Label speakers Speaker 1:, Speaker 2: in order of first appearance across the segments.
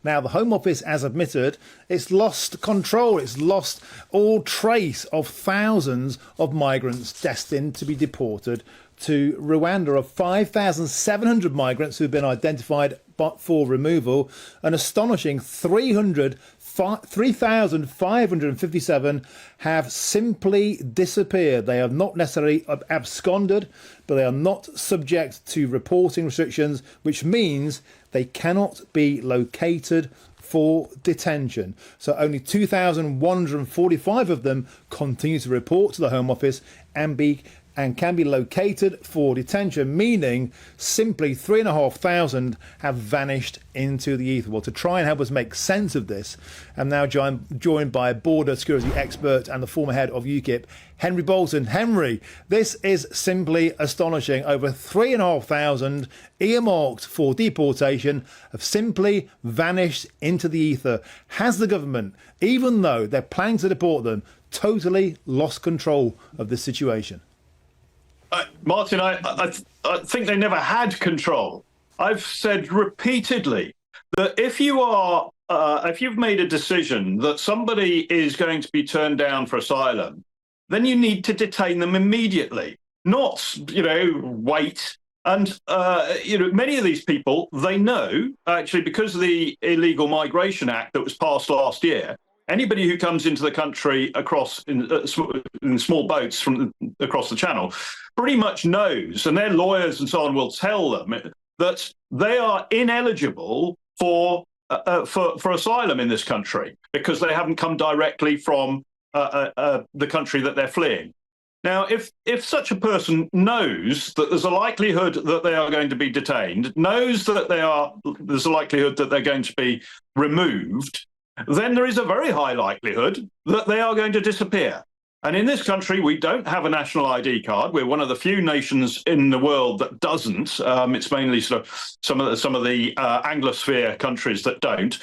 Speaker 1: Now, the Home Office has admitted it's lost control, it's lost all trace of thousands of migrants destined to be deported to Rwanda. Of 5,700 migrants who've been identified for removal, an astonishing 3,557 have simply disappeared. They have not necessarily absconded, but they are not subject to reporting restrictions, which means they cannot be located for detention. So only 2,145 of them continue to report to the Home Office and can be located for detention, meaning simply 3,500 have vanished into the ether. Well, to try and help us make sense of this, I'm now joined by border security expert and the former head of UKIP, Henry Bolton. Henry, this is simply astonishing. Over 3,500 earmarked for deportation have simply vanished into the ether. Has the government, even though they're planning to deport them, totally lost control of this situation?
Speaker 2: Martin, I think they never had control. I've said repeatedly that if you've made a decision that somebody is going to be turned down for asylum, then you need to detain them immediately, not, wait. And, many of these people, they know, actually, because of the Illegal Migration Act that was passed last year, anybody who comes into the country in small boats from across the Channel pretty much knows, and their lawyers and so on will tell them that they are ineligible for asylum in this country because they haven't come directly from the country that they're fleeing. Now, if such a person knows that there's a likelihood that they are going to be detained, knows that there's a likelihood that they're going to be removed, then there is a very high likelihood that they are going to disappear. And in this country, we don't have a national ID card. We're one of the few nations in the world that doesn't. It's mainly sort of some of the Anglosphere countries that don't.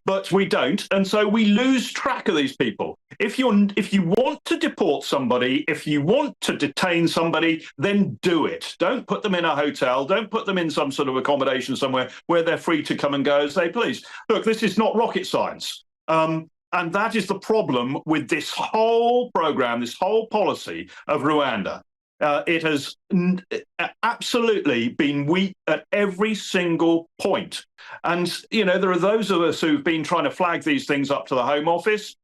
Speaker 2: But we don't, and so we lose track of these people. If you want to deport somebody, if you want to detain somebody, then do it. Don't put them in a hotel. Don't put them in some sort of accommodation somewhere where they're free to come and go as they please. Look, this is not rocket science. And that is the problem with this whole program, this whole policy of Rwanda. It has absolutely been weak at every single point. And, there are those of us who've been trying to flag these things up to the Home Office.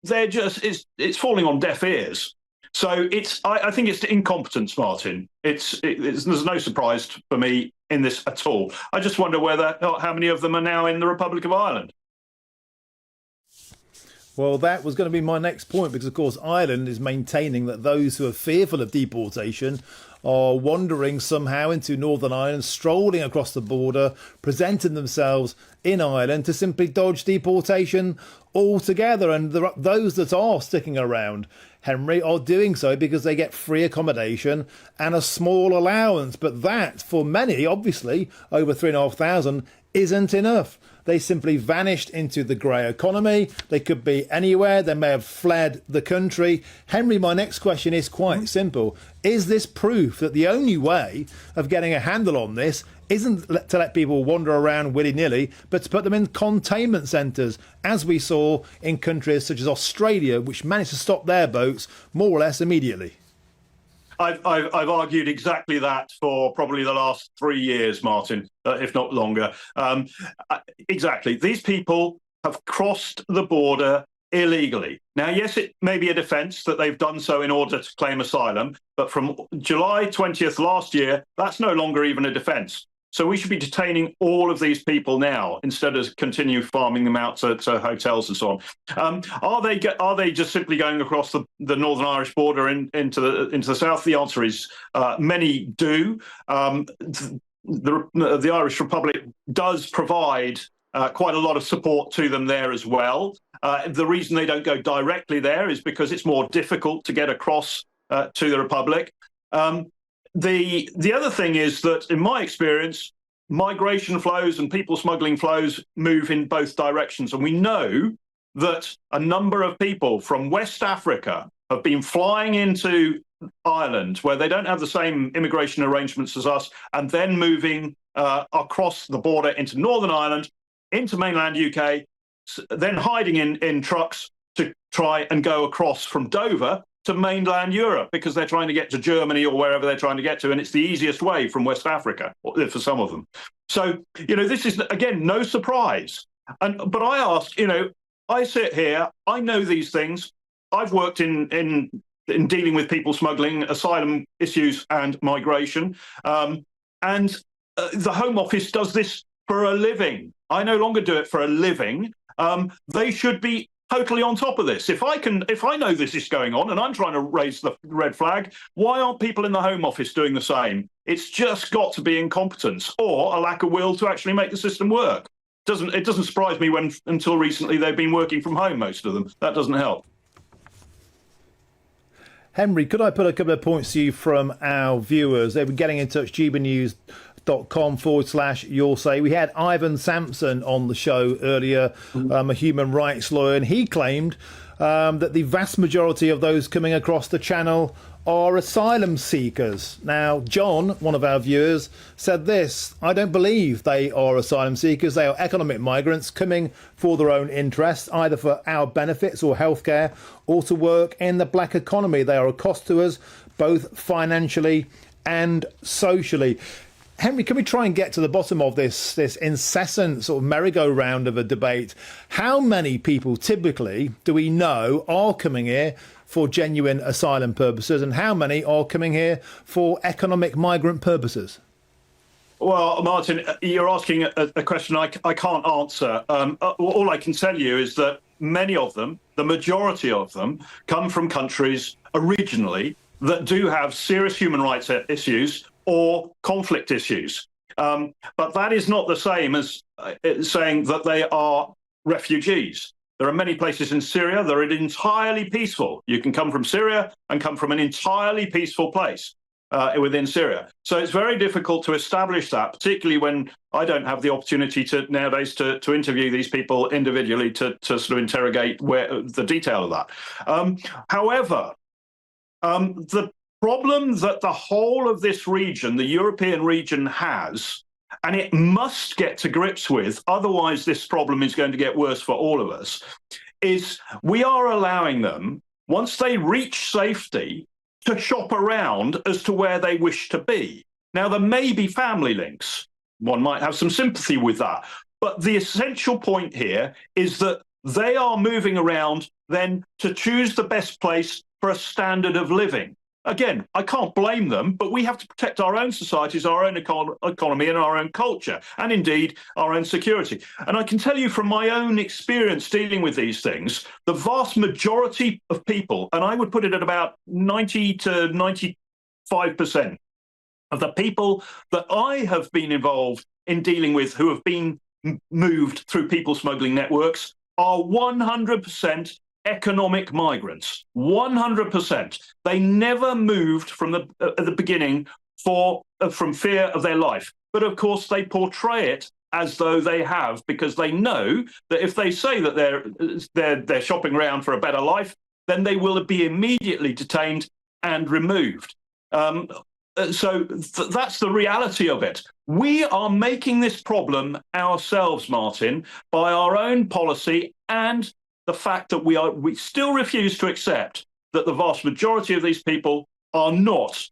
Speaker 2: It's falling on deaf ears. So I think it's incompetence, Martin. There's no surprise for me in this at all. I just wonder how many of them are now in the Republic of Ireland.
Speaker 1: Well, that was going to be my next point, because, of course, Ireland is maintaining that those who are fearful of deportation are wandering somehow into Northern Ireland, strolling across the border, presenting themselves in Ireland to simply dodge deportation altogether. And those that are sticking around, Henry, are doing so because they get free accommodation and a small allowance. But that, for many, obviously, over 3,500, isn't enough. They simply vanished into the grey economy. They could be anywhere. They may have fled the country. Henry, my next question is quite simple. Is this proof that the only way of getting a handle on this isn't to let people wander around willy-nilly, but to put them in containment centres, as we saw in countries such as Australia, which managed to stop their boats more or less immediately?
Speaker 2: I've argued exactly that for probably the last 3 years, Martin, if not longer. Exactly. These people have crossed the border illegally. Now, yes, it may be a defence that they've done so in order to claim asylum, but from July 20th last year, that's no longer even a defence. So we should be detaining all of these people now instead of continue farming them out to hotels and so on. Are they just simply going across the Northern Irish border into the south? The answer is many do. The Irish Republic does provide quite a lot of support to them there as well. The reason they don't go directly there is because it's more difficult to get across to the Republic. The other thing is that, in my experience, migration flows and people smuggling flows move in both directions. And we know that a number of people from West Africa have been flying into Ireland, where they don't have the same immigration arrangements as us, and then moving across the border into Northern Ireland into mainland UK, then hiding in trucks to try and go across from Dover to mainland Europe because they're trying to get to Germany or wherever they're trying to get to, and it's the easiest way from West Africa for some of them. So, this is, again, no surprise. But I ask, I sit here, I know these things. I've worked in dealing with people smuggling, asylum issues and migration. And the Home Office does this for a living. I no longer do it for a living. They should be totally on top of this. If I know this is going on and I'm trying to raise the red flag, why aren't people in the Home Office doing the same? It's just got to be incompetence or a lack of will to actually make the system work. It doesn't surprise me when until recently they've been working from home, most of them. That doesn't help.
Speaker 1: Henry, could I put a couple of points to you from our viewers? They've been getting in touch, gbanews.com/you'll say. We had Ivan Sampson on the show earlier, a human rights lawyer, and he claimed that the vast majority of those coming across the channel are asylum seekers. Now, John, one of our viewers, said this: I don't believe they are asylum seekers. They are economic migrants coming for their own interests, either for our benefits or healthcare, or to work in the black economy. They are a cost to us, both financially and socially. Henry, can we try and get to the bottom of this incessant sort of merry-go-round of a debate? How many people typically do we know are coming here for genuine asylum purposes, and how many are coming here for economic migrant purposes?
Speaker 2: Well, Martin, you're asking a question I can't answer. All I can tell you is that many of them, the majority of them, come from countries originally that do have serious human rights issues or conflict issues. But that is not the same as saying that they are refugees. There are many places in Syria that are entirely peaceful. You can come from Syria and come from an entirely peaceful place within Syria. So it's very difficult to establish that, particularly when I don't have the opportunity nowadays to interview these people individually to sort of interrogate the detail of that. However, the problem that the whole of this region, the European region, has, and it must get to grips with, otherwise this problem is going to get worse for all of us, is we are allowing them, once they reach safety, to shop around as to where they wish to be. Now, there may be family links. One might have some sympathy with that. But the essential point here is that they are moving around then to choose the best place for a standard of living. Again, I can't blame them, but we have to protect our own societies, our own economy and our own culture, and indeed our own security. And I can tell you from my own experience dealing with these things, the vast majority of people, and I would put it at about 90 to 95% of the people that I have been involved in dealing with who have been moved through people smuggling networks are 100% economic migrants. 100%. They never moved from at the beginning from fear of their life. But of course, they portray it as though they have, because they know that if they say that they're shopping around for a better life, then they will be immediately detained and removed. So that's the reality of it. We are making this problem ourselves, Martin, by our own policy and the fact that we still refuse to accept that the vast majority of these people are not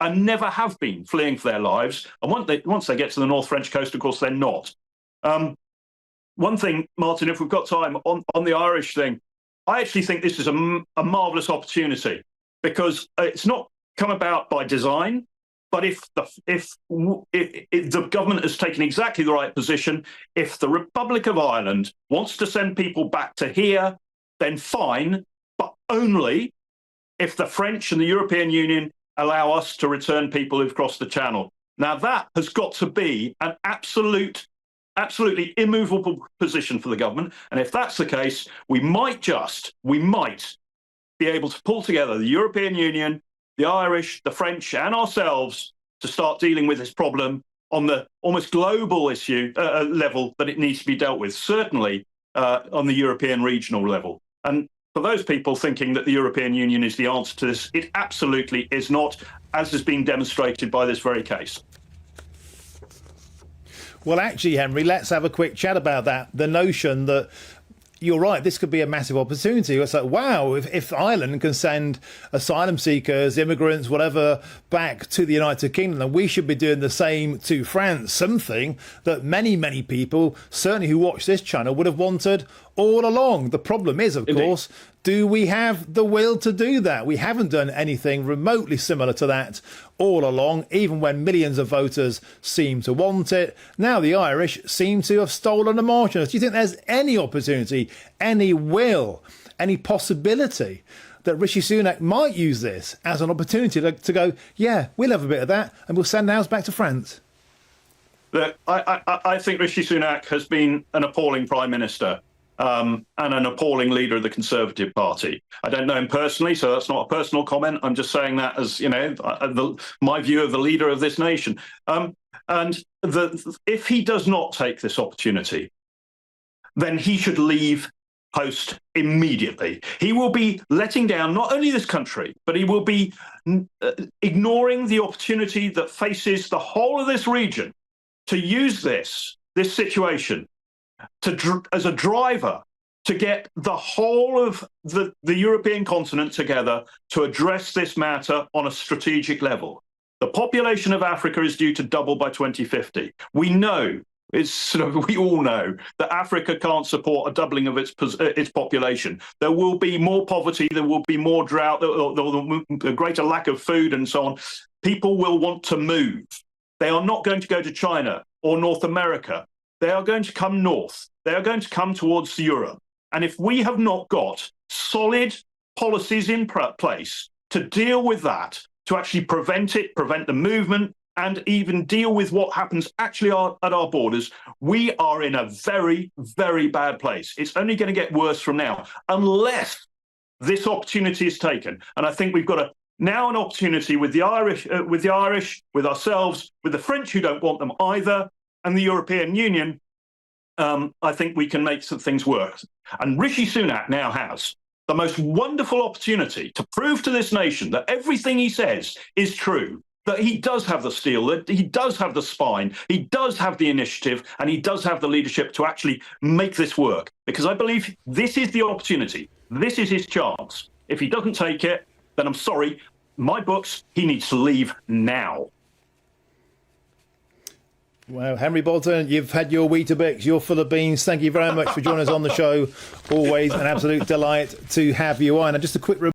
Speaker 2: and never have been fleeing for their lives. And once they get to the North French coast, of course, they're not. One thing, Martin, if we've got time, on the Irish thing, I actually think this is a marvellous opportunity, because it's not come about by design. But if the government has taken exactly the right position, if the Republic of Ireland wants to send people back to here, then fine, but only if the French and the European Union allow us to return people who've crossed the Channel. Now, that has got to be an absolutely immovable position for the government. And if that's the case, we might be able to pull together the European Union, the Irish, the French, and ourselves to start dealing with this problem on the almost global issue level that it needs to be dealt with, certainly on the European regional level. And for those people thinking that the European Union is the answer to this, it absolutely is not, as has been demonstrated by this very case.
Speaker 1: Well, actually, Henry, let's have a quick chat about that. The notion that you're right, this could be a massive opportunity. It's like, wow, if Ireland can send asylum seekers, immigrants, whatever, back to the United Kingdom, then we should be doing the same to France. Something that many, many people, certainly who watch this channel, would have wanted all along. The problem is, of course, do we have the will to do that? We haven't done anything remotely similar to that all along, even when millions of voters seem to want it. Now the Irish seem to have stolen a march on us. Do you think there's any opportunity, any will, any possibility that Rishi Sunak might use this as an opportunity to go, yeah, we'll have a bit of that and we'll send ours back to France?
Speaker 2: Look, I think Rishi Sunak has been an appalling prime minister. And an appalling leader of the Conservative Party. I don't know him personally, so that's not a personal comment. I'm just saying that as, my view of the leader of this nation. If he does not take this opportunity, then he should leave post immediately. He will be letting down not only this country, but he will be ignoring the opportunity that faces the whole of this region to use this situation as a driver to get the whole of the European continent together to address this matter on a strategic level. The population of Africa is due to double by 2050. We know, we all know that Africa can't support a doubling of its population. There will be more poverty, there will be more drought, a greater lack of food and so on. People will want to move. They are not going to go to China or North America. They are going to come north. They are going to come towards Europe. And if we have not got solid policies in place to deal with that, to actually prevent the movement, and even deal with what happens actually at our borders, we are in a very, very bad place. It's only going to get worse from now, unless this opportunity is taken. And I think we've got now an opportunity with the Irish, with ourselves, with the French who don't want them either, and the European Union. I think we can make some things work. And Rishi Sunak now has the most wonderful opportunity to prove to this nation that everything he says is true, that he does have the steel, that he does have the spine, he does have the initiative, and he does have the leadership to actually make this work. Because I believe this is the opportunity. This is his chance. If he doesn't take it, then I'm sorry, my books, he needs to leave now.
Speaker 1: Well, Henry Bolton, you've had your Weetabix, you're full of beans. Thank you very much for joining us on the show. Always an absolute delight to have you on. And just a quick